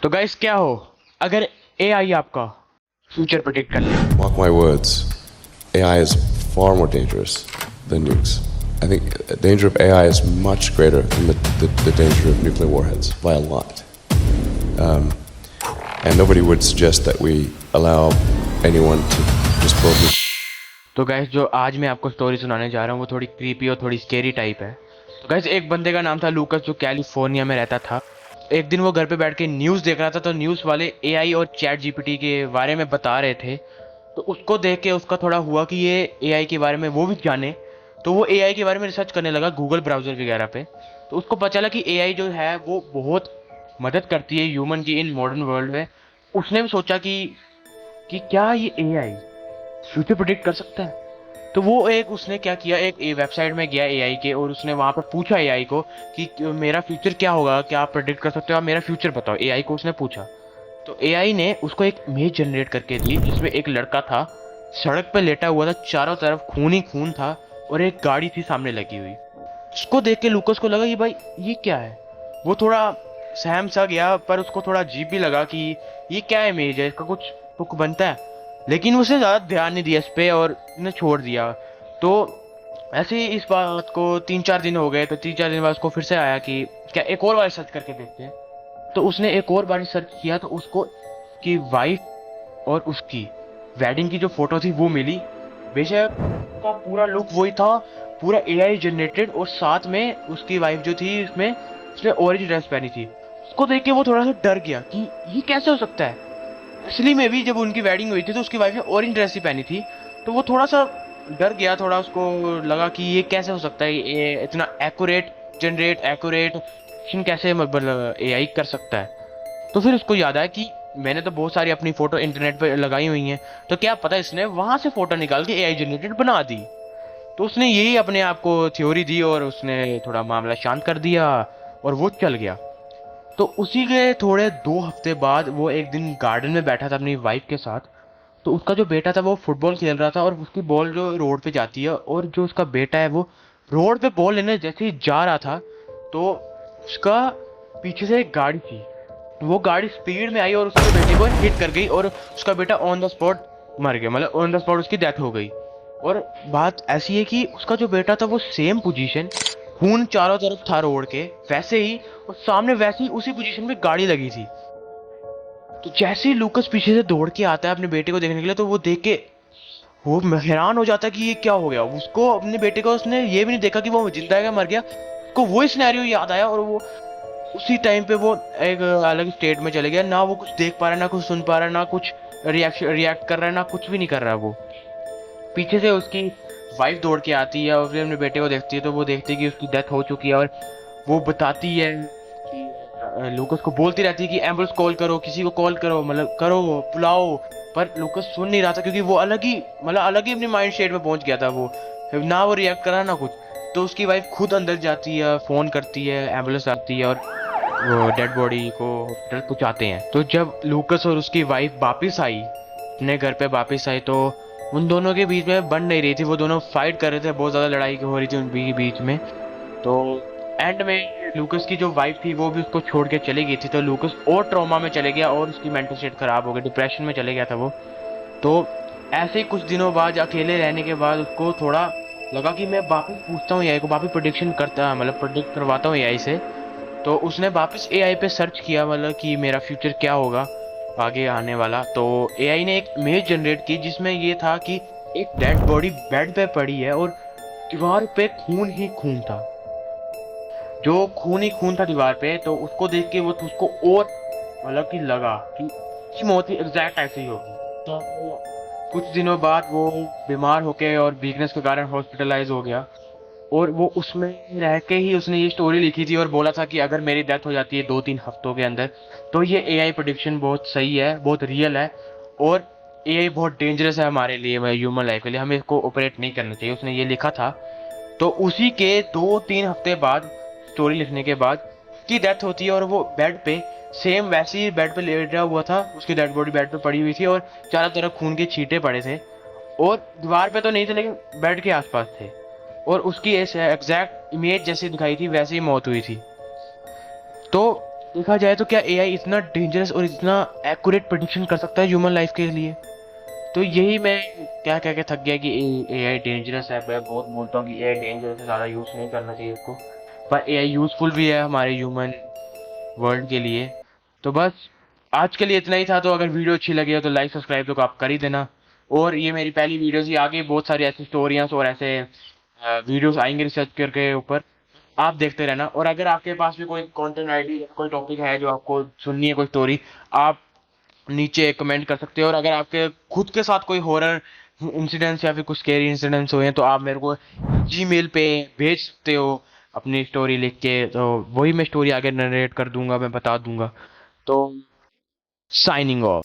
तो गाइस क्या हो अगर एआई आपका फ्यूचर प्रेडिक्ट कर ले। Mark my words, AI is far more dangerous than nukes. I think the danger of AI is much greater than the danger of nuclear warheads by a lot. And nobody would suggest that we allow anyone to just build nuclear. तो guys जो आज मैं आपको story सुनाने जा रहा हूँ वो थोड़ी क्रीपी और थोड़ी स्केरी टाइप है। तो गाइस एक बंदे का नाम था लूकस जो कैलिफोर्निया में रहता था। एक दिन वो घर पे बैठ के न्यूज़ देख रहा था तो न्यूज़ वाले एआई और चैट जीपीटी के बारे में बता रहे थे। तो उसको देख के उसका थोड़ा हुआ कि ये एआई के बारे में वो भी जाने। तो वो एआई के बारे में रिसर्च करने लगा गूगल ब्राउज़र वगैरह पे। तो उसको पता चला कि एआई जो है वो बहुत मदद करती है ह्यूमन की इन मॉडर्न वर्ल्ड में। उसने भी सोचा कि क्या ये एआई फ्यूचर प्रिडिक्ट कर सकता है। तो वो एक उसने क्या किया, एक वेबसाइट में गया एआई के और उसने वहां पर पूछा एआई को कि मेरा फ्यूचर क्या होगा, क्या आप प्रेडिक्ट कर सकते हो, आप मेरा फ्यूचर बताओ। एआई को उसने पूछा तो एआई ने उसको एक इमेज जनरेट करके दी जिसमें एक लड़का था, सड़क पे लेटा हुआ था, चारों तरफ खून ही खून था और एक गाड़ी थी सामने लगी हुई। उसको देख के लूकस को लगा कि भाई ये क्या है। वो थोड़ा सहम सा गया पर उसको थोड़ा अजीब भी लगा कि ये क्या इमेज है, इसका कुछ तुक बनता है। लेकिन उसने ज़्यादा ध्यान नहीं दिया इस पे और ने छोड़ दिया। तो ऐसे ही इस बात को 3-4 दिन हो गए। तो 3-4 दिन बाद उसको फिर से आया कि क्या एक और बार सर्च करके देखते हैं। तो उसने एक और बार सर्च किया तो उसको की वाइफ और उसकी वेडिंग की जो फोटो थी वो मिली। बेशक का पूरा लुक वही था, पूरा एआई जनरेटेड, और साथ में उसकी वाइफ जो थी इसमें उसने ऑरेंज ड्रेस पहनी थी। उसको देख के वो थोड़ा सा डर गया कि ये कैसे हो सकता है। असली में भी जब उनकी वेडिंग हुई थी तो उसकी वाइफ ने ऑरेंज ड्रेस ही पहनी थी। तो वो थोड़ा सा डर गया, थोड़ा उसको लगा कि ये कैसे हो सकता है, ये इतना एक्यूरेट जनरेट एक्यूरेट कैसे मतलब एआई कर सकता है। तो फिर उसको याद आया कि मैंने तो बहुत सारी अपनी फोटो इंटरनेट पे लगाई हुई हैं, तो क्या पता इसने वहां से फोटो निकाल के एआई जनरेटेड बना दी। तो उसने यही अपने आप को थ्योरी दी और उसने थोड़ा मामला शांत कर दिया और वो चल गया। तो उसी के थोड़े 2 हफ्ते बाद वो एक दिन गार्डन में बैठा था अपनी वाइफ के साथ। तो उसका जो बेटा था वो फुटबॉल खेल रहा था और उसकी बॉल जो रोड पे जाती है, और जो उसका बेटा है वो रोड पे बॉल लेने जैसे ही जा रहा था तो उसका पीछे से एक गाड़ी थी। वो गाड़ी स्पीड में आई और उसके बेटे को हिट कर गई और उसका बेटा ऑन द स्पॉट मर गया, मतलब ऑन द स्पॉट उसकी डेथ हो गई। और बात ऐसी है कि उसका जो बेटा था वो सेम पोजीशन, खून चारों तरफ था रोड के वैसे ही, और सामने वैसे ही उसी पोजीशन पे गाड़ी लगी थी। तो जैसे ही लूकस पीछे से दौड़ के आता है अपने बेटे को देखने के लिए तो वो देख के वो हैरान हो जाता है कि ये क्या हो गया। उसको अपने बेटे को उसने ये भी नहीं देखा कि वो जिंदा है या मर गया। उसको वही सिनेरियो याद आया और वो उसी टाइम पे वो एक अलग स्टेट में चले गया। ना वो कुछ देख पा रहा है, ना कुछ सुन पा रहा है, ना कुछ रिएक्ट कर रहा है, ना कुछ भी नहीं कर रहा है। वो पीछे से उसकी वाइफ दौड़ के आती है और फिर अपने बेटे को देखती है तो वो देखती है कि उसकी डेथ हो चुकी है। और वो बताती है कि लूकस को बोलती रहती है कि एम्बुलेंस कॉल करो, किसी को कॉल करो, मतलब करो, बुलाओ। पर लूकस सुन नहीं रहा था क्योंकि वो अलग ही अपने माइंड स्टेट में पहुंच गया था। वो ना वो रिएक्ट करा ना कुछ। तो उसकी वाइफ खुद अंदर जाती है, फोन करती है, एम्बुलेंस आती है और वो डेड बॉडी को हॉस्पिटल पहुंचाते हैं। तो जब लूकस और उसकी वाइफ वापस आई, अपने घर पे वापस आई, तो उन दोनों के बीच में बन नहीं रही थी। वो दोनों फाइट कर रहे थे, बहुत ज्यादा लड़ाई हो रही थी उनके बीच में। तो एंड में लूकस की जो वाइफ थी वो भी उसको छोड़ के चली गई थी। तो लूकस और ट्रॉमा में चले गया और उसकी मेंटल स्टेट खराब हो गई, डिप्रेशन में चले गया था वो। तो ऐसे ही कुछ दिनों बाद अकेले रहने के बाद उसको थोड़ा लगा कि मैं वापस पूछता हूँ एआई को, वापस प्रोडिक्शन करता, मतलब प्रोडिक्ट करवाता हूँ एआई से। तो उसने वापस एआई पे सर्च किया, मतलब कि मेरा फ्यूचर क्या होगा आगे आने वाला। तो एआई ने एक इमेज जनरेट की जिसमें ये था कि एक डेड बॉडी बेड पे पड़ी है और दीवार पे खून ही खून था। जो खून ही खून था दीवार पे, तो उसको देख के वो उसको और मतलब कि लगा कि मौत एग्जैक्ट ऐसी ही होगी। तो कुछ दिनों बाद वो बीमार होके और वीकनेस के कारण हॉस्पिटलाइज हो गया। और वो उसमें रह के ही उसने ये स्टोरी लिखी थी और बोला था कि अगर मेरी डेथ हो जाती है 2-3 हफ्तों के अंदर तो ये एआई प्रोडिक्शन बहुत सही है, बहुत रियल है, और एआई बहुत डेंजरस है हमारे लिए, ह्यूमन लाइफ के लिए, हमें इसको ऑपरेट नहीं करना चाहिए। उसने ये लिखा था। तो उसी के 2-3 हफ्ते बाद, स्टोरी लिखने के बाद, की डेथ होती है और वो बेड पे सेम वैसे ही बेड पे लेटा हुआ था। उसकी डेड बॉडी बेड पे पड़ी हुई थी और चारों तरफ खून के छींटे पड़े थे, और दीवार पे तो नहीं थे लेकिन बेड के आसपास थे। और उसकी एग्जैक्ट इमेज जैसी दिखाई थी वैसे ही मौत हुई थी। तो देखा जाए तो क्या एआई इतना डेंजरस और इतना एक्यूरेट प्रेडिक्शन कर सकता है ह्यूमन लाइफ के लिए? तो यही मैं क्या कह के थक गया कि एआई डेंजरस है। मैं बहुत बोलता हूँ कि एआई डेंजरस है, ज़्यादा यूज़ नहीं करना चाहिए इसको, पर एआई यूज़फुल भी है हमारे ह्यूमन वर्ल्ड के लिए। तो बस आज के लिए इतना ही था। तो अगर वीडियो अच्छी लगी हो तो लाइक सब्सक्राइब तो आप कर ही देना। और ये मेरी पहली वीडियो थी, आगे बहुत सारी ऐसी स्टोरियाँ और ऐसे वीडियोस आएंगे रिसर्च करके ऊपर, आप देखते रहना। और अगर आपके पास भी कोई कंटेंट आइडिया, कोई टॉपिक है जो आपको सुननी है, कोई स्टोरी, आप नीचे कमेंट कर सकते हो। और अगर आपके खुद के साथ कोई हॉरर इंसिडेंट्स या फिर कुछ स्कैरी इंसिडेंट्स हुए हैं तो आप मेरे को जीमेल पे भेज सकते हो अपनी स्टोरी लिख के, तो वही मैं स्टोरी आगे नरेट कर दूंगा, मैं बता दूंगा। तो साइनिंग ऑफ।